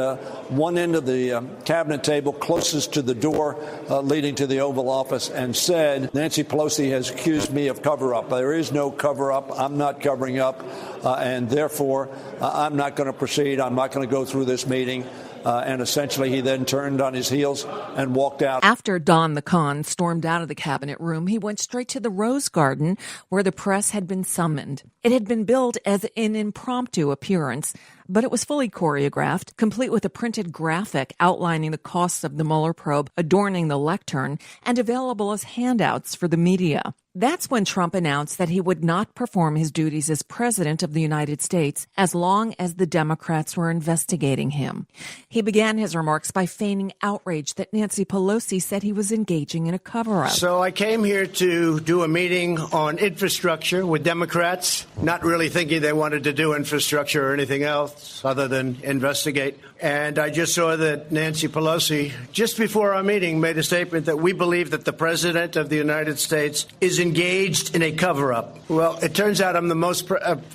one end of the cabinet table closest to the door leading to the Oval Office and said, Nancy Pelosi has accused me of cover-up. There is no cover-up. I'm not covering up, and therefore I'm not going to proceed. I'm not going to go through this meeting. And essentially, he then turned on his heels and walked out. After Don the Con stormed out of the cabinet room, he went straight to the Rose Garden, where the press had been summoned. It had been billed as an impromptu appearance, but it was fully choreographed, complete with a printed graphic outlining the costs of the Mueller probe adorning the lectern and available as handouts for the media. That's when Trump announced that he would not perform his duties as president of the United States as long as the Democrats were investigating him. He began his remarks by feigning outrage that Nancy Pelosi said he was engaging in a cover-up. So I came here to do a meeting on infrastructure with Democrats, not really thinking they wanted to do infrastructure or anything else other than investigate. And I just saw that Nancy Pelosi, just before our meeting, made a statement that we believe that the president of the United States is engaged in a cover-up. Well, it turns out I'm the most,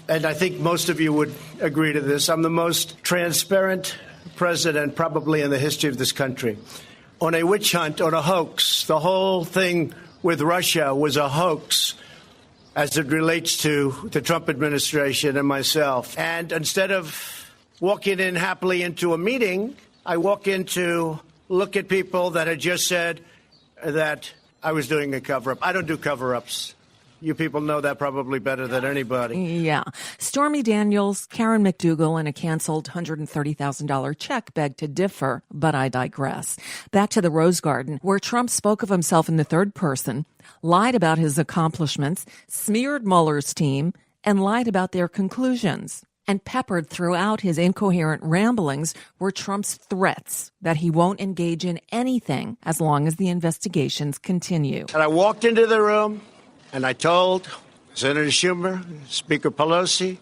and I think most of you would agree to this, I'm the most transparent president probably in the history of this country. On a witch hunt, on a hoax, the whole thing with Russia was a hoax as it relates to the Trump administration and myself. And instead of walking in happily into a meeting, I walk in to look at people that had just said that I was doing a cover-up. I don't do cover-ups. You people know that probably better than anybody. Yeah. Stormy Daniels, Karen McDougal, and a canceled $130,000 check beg to differ, but I digress. Back to the Rose Garden, where Trump spoke of himself in the third person, lied about his accomplishments, smeared Mueller's team, and lied about their conclusions. And peppered throughout his incoherent ramblings were Trump's threats that he won't engage in anything as long as the investigations continue. And I walked into the room and I told Senator Schumer, Speaker Pelosi,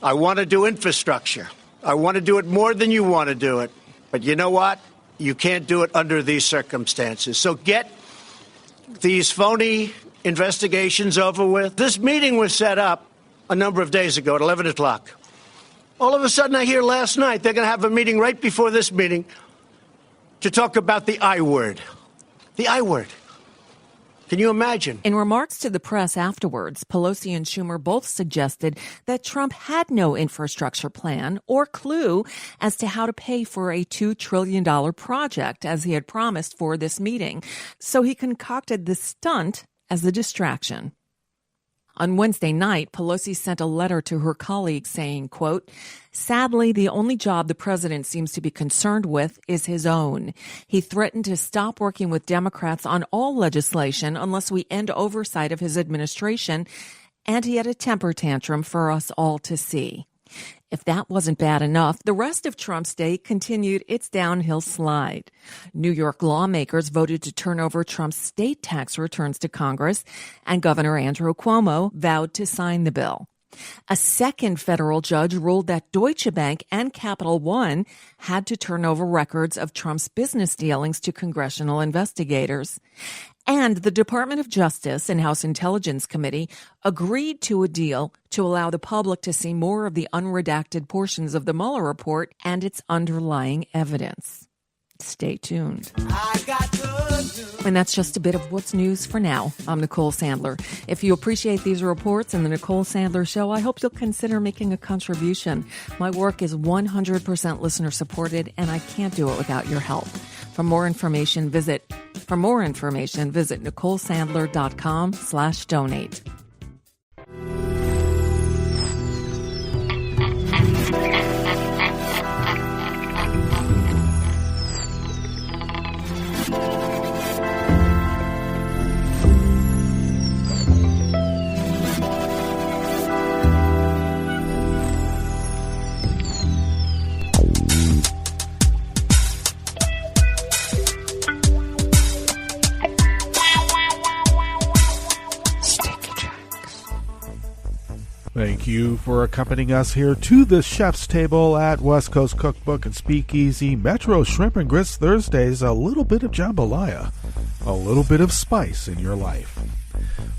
I want to do infrastructure. I want to do it more than you want to do it. But you know what? You can't do it under these circumstances. So get these phony investigations over with. This meeting was set up a number of days ago at 11 o'clock. All of a sudden, I hear last night they're going to have a meeting right before this meeting to talk about the I word. The I word. Can you imagine? In remarks to the press afterwards, Pelosi and Schumer both suggested that Trump had no infrastructure plan or clue as to how to pay for a $2 trillion project as he had promised for this meeting. So he concocted the stunt as a distraction. On Wednesday night, Pelosi sent a letter to her colleagues saying, quote, sadly, the only job the president seems to be concerned with is his own. He threatened to stop working with Democrats on all legislation unless we end oversight of his administration, and he had a temper tantrum for us all to see. If that wasn't bad enough, the rest of Trump's day continued its downhill slide. New York lawmakers voted to turn over Trump's state tax returns to Congress, and Governor Andrew Cuomo vowed to sign the bill. A second federal judge ruled that Deutsche Bank and Capital One had to turn over records of Trump's business dealings to congressional investigators. And the Department of Justice and House Intelligence Committee agreed to a deal to allow the public to see more of the unredacted portions of the Mueller report and its underlying evidence. Stay tuned. And that's just a bit of what's news for now. I'm Nicole Sandler. If you appreciate these reports and the Nicole Sandler Show, I hope you'll consider making a contribution. My work is 100% listener supported, and I can't do it without your help. For more information, visit NicoleSandler.com/donate. Thank you for accompanying us here to the chef's table at West Coast Cookbook and Speakeasy. Metro Shrimp and Grits Thursdays, a little bit of jambalaya, a little bit of spice in your life.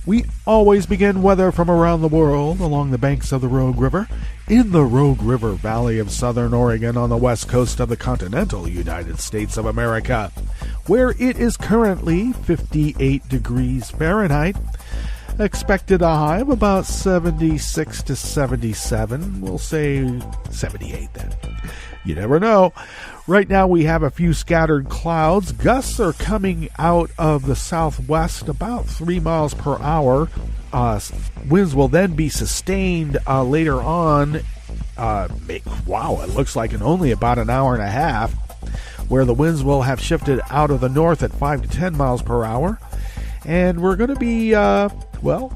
We always begin weather from around the world along the banks of the Rogue River, in the Rogue River Valley of southern Oregon on the west coast of the continental United States of America, where it is currently 58 degrees Fahrenheit. Expected a high of about 76 to 77. We'll say 78 then. You never know. Right now we have a few scattered clouds. Gusts are coming out of the southwest about 3 miles per hour. Winds will then be sustained later on. It looks like in only about an hour and a half, where the winds will have shifted out of the north at 5 to 10 miles per hour. And we're going to be,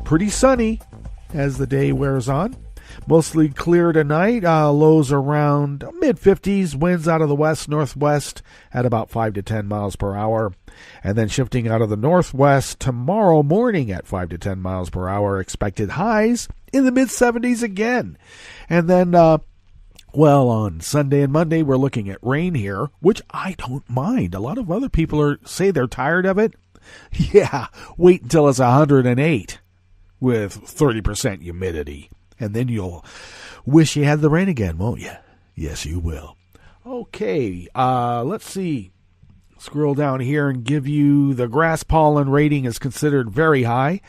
pretty sunny as the day wears on. Mostly clear tonight, lows around mid-50s, winds out of the west-northwest at about 5 to 10 miles per hour. And then shifting out of the northwest tomorrow morning at 5 to 10 miles per hour. Expected highs in the mid-70s again. And then, on Sunday and Monday, we're looking at rain here, which I don't mind. A lot of other people say they're tired of it. Yeah, wait until it's 108 with 30% humidity. And then you'll wish you had the rain again, won't you? Yes, you will. Okay, let's see. Scroll down here and give you the grass pollen rating is considered very high.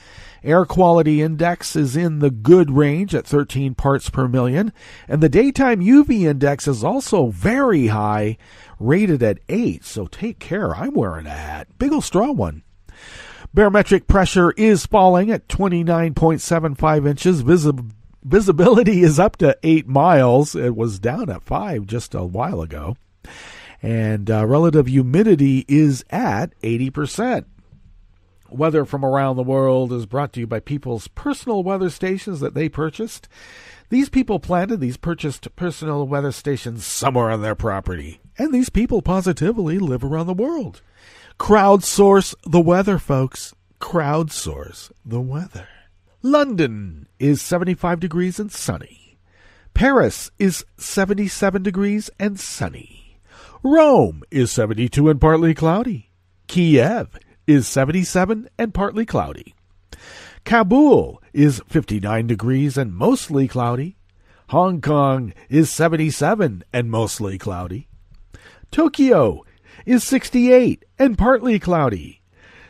Air quality index is in the good range at 13 parts per million. And the daytime UV index is also very high, rated at 8. So take care. I'm wearing a hat. Big ol' straw one. Barometric pressure is falling at 29.75 inches. Visibility is up to 8 miles. It was down at 5 just a while ago. And relative humidity is at 80%. Weather from around the world is brought to you by people's personal weather stations that they purchased. These people purchased personal weather stations somewhere on their property. And these people positively live around the world. Crowdsource the weather, folks. Crowdsource the weather. London is 75 degrees and sunny. Paris is 77 degrees and sunny. Rome is 72 and partly cloudy. Kiev is 77 and partly cloudy. Kabul is 59 degrees and mostly cloudy. Hong Kong is 77 and mostly cloudy. Tokyo is 68 and partly cloudy.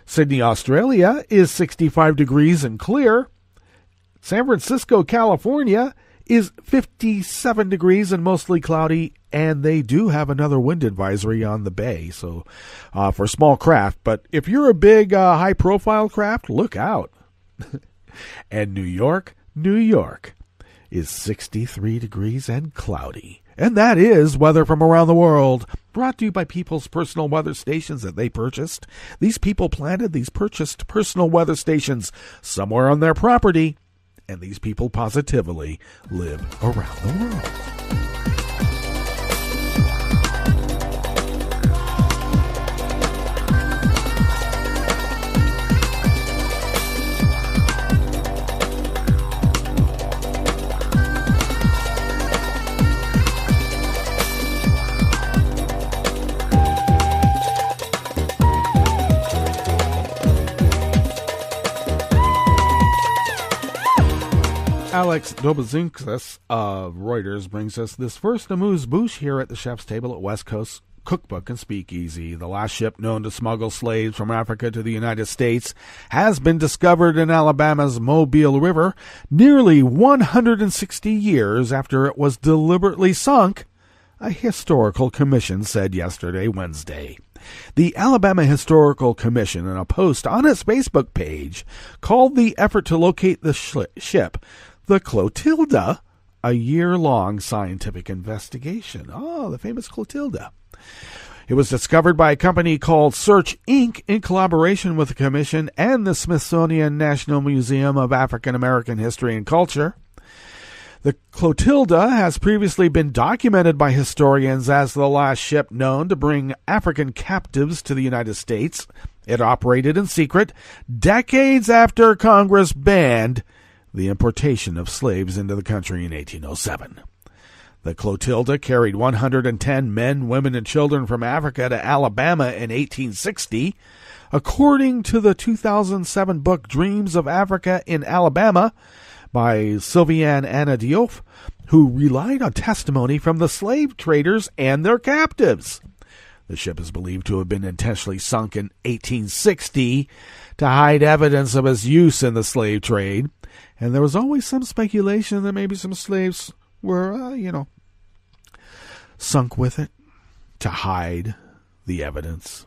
Sydney, Australia is 65 degrees and clear. San Francisco, California is 57 degrees and mostly cloudy, and they do have another wind advisory on the bay, so for small craft. But if you're a big high-profile craft, look out. And New York is 63 degrees and cloudy. And that is weather from around the world, brought to you by people's personal weather stations that they purchased. These people purchased personal weather stations somewhere on their property, and these people positively live around the world. Alex Dobozinskis of Reuters brings us this first amuse-bouche here at the chef's table at West Coast Cookbook and Speakeasy. The last ship known to smuggle slaves from Africa to the United States has been discovered in Alabama's Mobile River nearly 160 years after it was deliberately sunk, a historical commission said yesterday, Wednesday. The Alabama Historical Commission, in a post on its Facebook page, called the effort to locate the ship the Clotilda, a year-long scientific investigation. Oh, the famous Clotilda. It was discovered by a company called Search Inc. in collaboration with the Commission and the Smithsonian National Museum of African American History and Culture. The Clotilda has previously been documented by historians as the last ship known to bring African captives to the United States. It operated in secret decades after Congress banned the importation of slaves into the country in 1807. The Clotilda carried 110 men, women, and children from Africa to Alabama in 1860. According to the 2007 book Dreams of Africa in Alabama by Sylviane Anna Diouf, who relied on testimony from the slave traders and their captives. The ship is believed to have been intentionally sunk in 1860 to hide evidence of its use in the slave trade. And there was always some speculation that maybe some slaves were, sunk with it. to hide the evidence.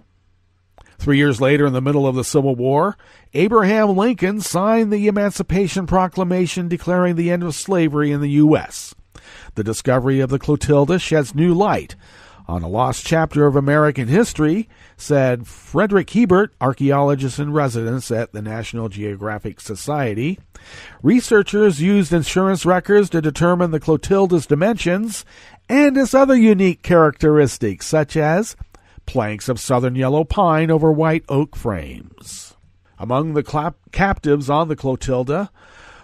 3 years later, in the middle of the Civil War, Abraham Lincoln signed the Emancipation Proclamation declaring the end of slavery in the U.S. The discovery of the Clotilda sheds new light on a lost chapter of American history, said Frederick Hebert, archaeologist in residence at the National Geographic Society. Researchers used insurance records to determine the Clotilda's dimensions and its other unique characteristics, such as planks of southern yellow pine over white oak frames. Among the captives on the Clotilda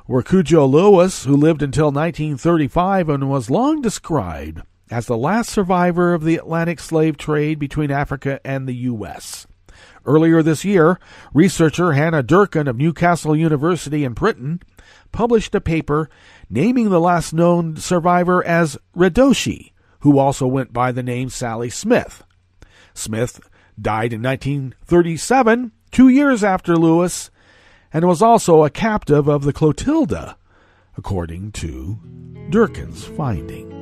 were Cujo Lewis, who lived until 1935 and was long described as the last survivor of the Atlantic slave trade between Africa and the U.S. Earlier this year, researcher Hannah Durkin of Newcastle University in Britain published a paper naming the last known survivor as Redoshi, who also went by the name Sally Smith. Smith died in 1937, 2 years after Lewis, and was also a captive of the Clotilda, according to Durkin's finding.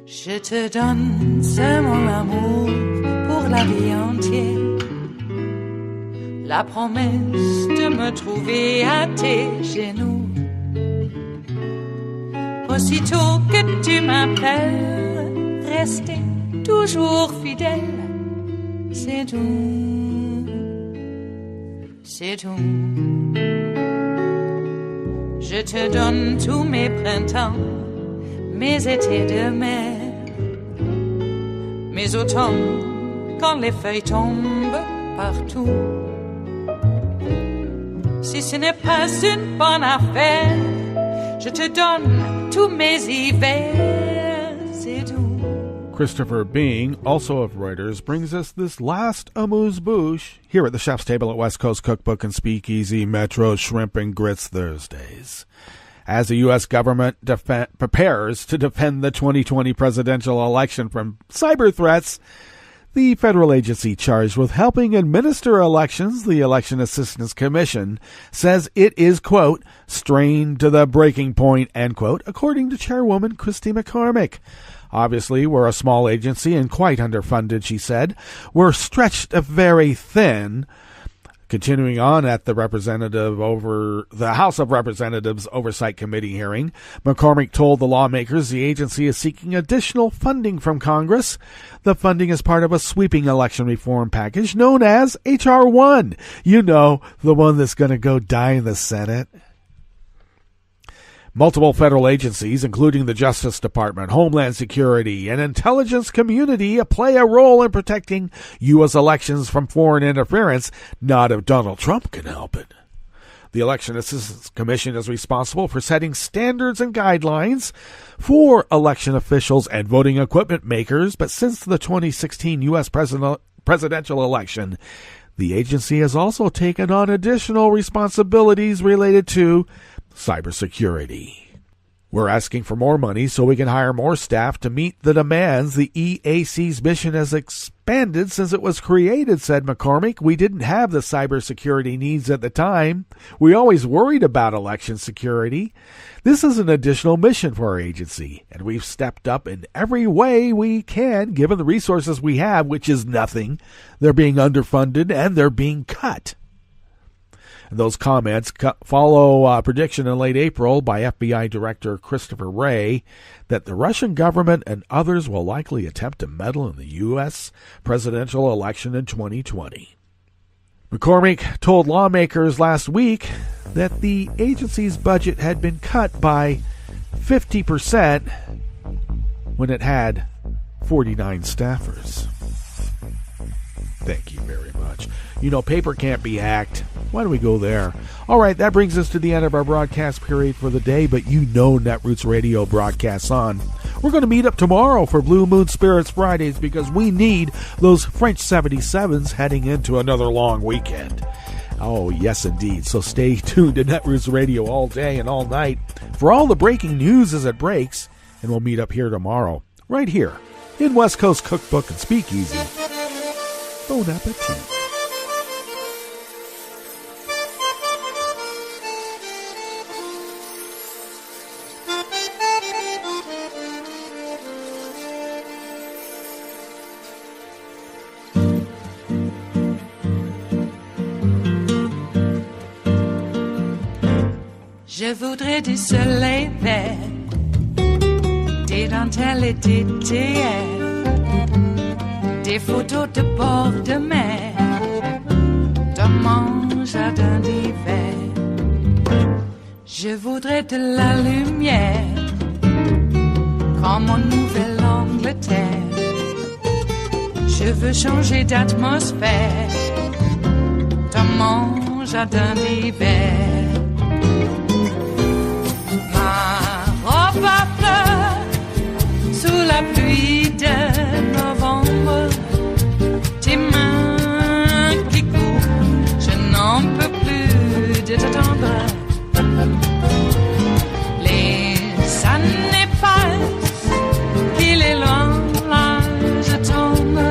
Je te donne c'est mon amour pour la vie entière. La promesse de me trouver à tes genoux. Aussitôt que tu m'appelles, rester toujours fidèle. C'est tout, c'est tout. Je te donne tous mes printemps, mes étés de mer. Mes automnes, quand les feuilles tombent partout. Si ce n'est pas une bonne affaire, je te donne tous mes hivers, c'est tout. Christopher Bing, also of Reuters, brings us this last amuse-bouche here at the Chef's Table at West Coast Cookbook and Speakeasy Metro Shrimp and Grits Thursdays. As the U.S. government prepares to defend the 2020 presidential election from cyber threats, the federal agency charged with helping administer elections, the Election Assistance Commission, says it is, quote, strained to the breaking point, end quote, according to Chairwoman Christy McCormick. Obviously, we're a small agency and quite underfunded, she said. We're stretched very thin. Continuing on at the House of Representatives Oversight Committee hearing, McCormick told the lawmakers the agency is seeking additional funding from Congress. The funding is part of a sweeping election reform package known as H.R. 1. You know, the one that's going to go die in the Senate. Multiple federal agencies, including the Justice Department, Homeland Security, and intelligence community, play a role in protecting U.S. elections from foreign interference, not if Donald Trump can help it. The Election Assistance Commission is responsible for setting standards and guidelines for election officials and voting equipment makers, but since the 2016 U.S. presidential election, the agency has also taken on additional responsibilities related to cybersecurity. We're asking for more money so we can hire more staff to meet the demands. The EAC's mission has expanded since it was created, said McCormick. We didn't have the cybersecurity needs at the time. We always worried about election security. This is an additional mission for our agency, and we've stepped up in every way we can, given the resources we have, which is nothing. They're being underfunded, and they're being cut. Those comments follow a prediction in late April by FBI Director Christopher Wray that the Russian government and others will likely attempt to meddle in the U.S. presidential election in 2020. McCormick told lawmakers last week that the agency's budget had been cut by 50% when it had 49 staffers. Thank you very much. You know, paper can't be hacked. Why do we go there? All right, that brings us to the end of our broadcast period for the day, but you know Netroots Radio broadcasts on. We're going to meet up tomorrow for Blue Moon Spirits Fridays because we need those French 77s heading into another long weekend. Oh, yes, indeed. So stay tuned to Netroots Radio all day and all night for all the breaking news as it breaks, and we'll meet up here tomorrow, right here in West Coast Cookbook and Speakeasy. Bon appetit. Je voudrais du soleil vert, des dentelles et des théières, des photos de bord de mer, dans mon jardin d'hiver. Je voudrais de la lumière, comme en Nouvelle-Angleterre. Je veux changer d'atmosphère, dans mon jardin d'hiver. Robe à fleurs, sous la pluie de novembre, tes mains qui courent, je n'en peux plus de t'attendre. Les années passent, il est loin, là je tombe.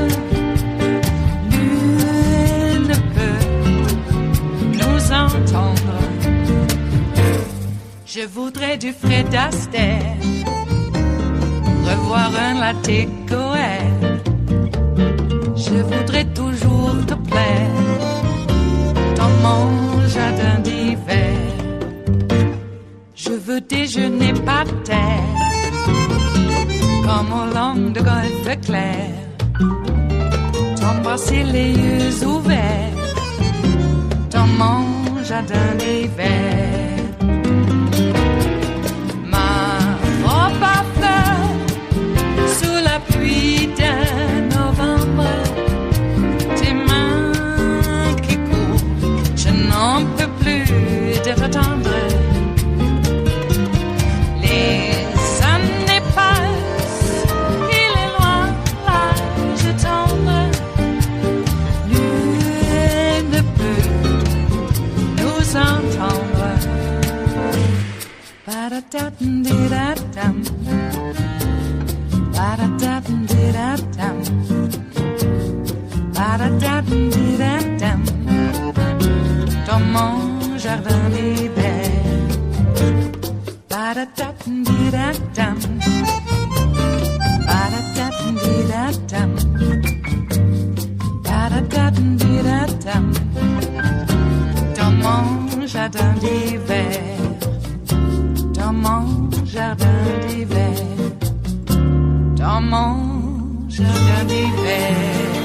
Nul ne peut nous entendre. Je voudrais du Fred Astaire, revoir un latte coère. Je voudrais toujours te plaire, dans mon jardin d'hiver. Je veux déjeuner par terre, comme au long de golfe clair. T'embrasser les yeux ouverts, dans mon jardin d'hiver. Robe à fleurs, sous la pluie de novembre, tes mains qui courent, je n'en peux plus de t'attendre. Les années passent, il est loin, là je tombe. Nul ne peut nous entendre. Ba-da-da-dum-di-da-dum, ba-da-da-dum-di-da-dum, ba-da-da-dum-di-da-dum, dans mon jardin d'hiver. Ba-da-da-dum-di-da-dum, ba-da-da-dum-di-da-dum, ba-da-da-dum-di-da-dum, dans mon jardin d'hiver. Dans mon jardin d'hiver, dans mon jardin d'hiver.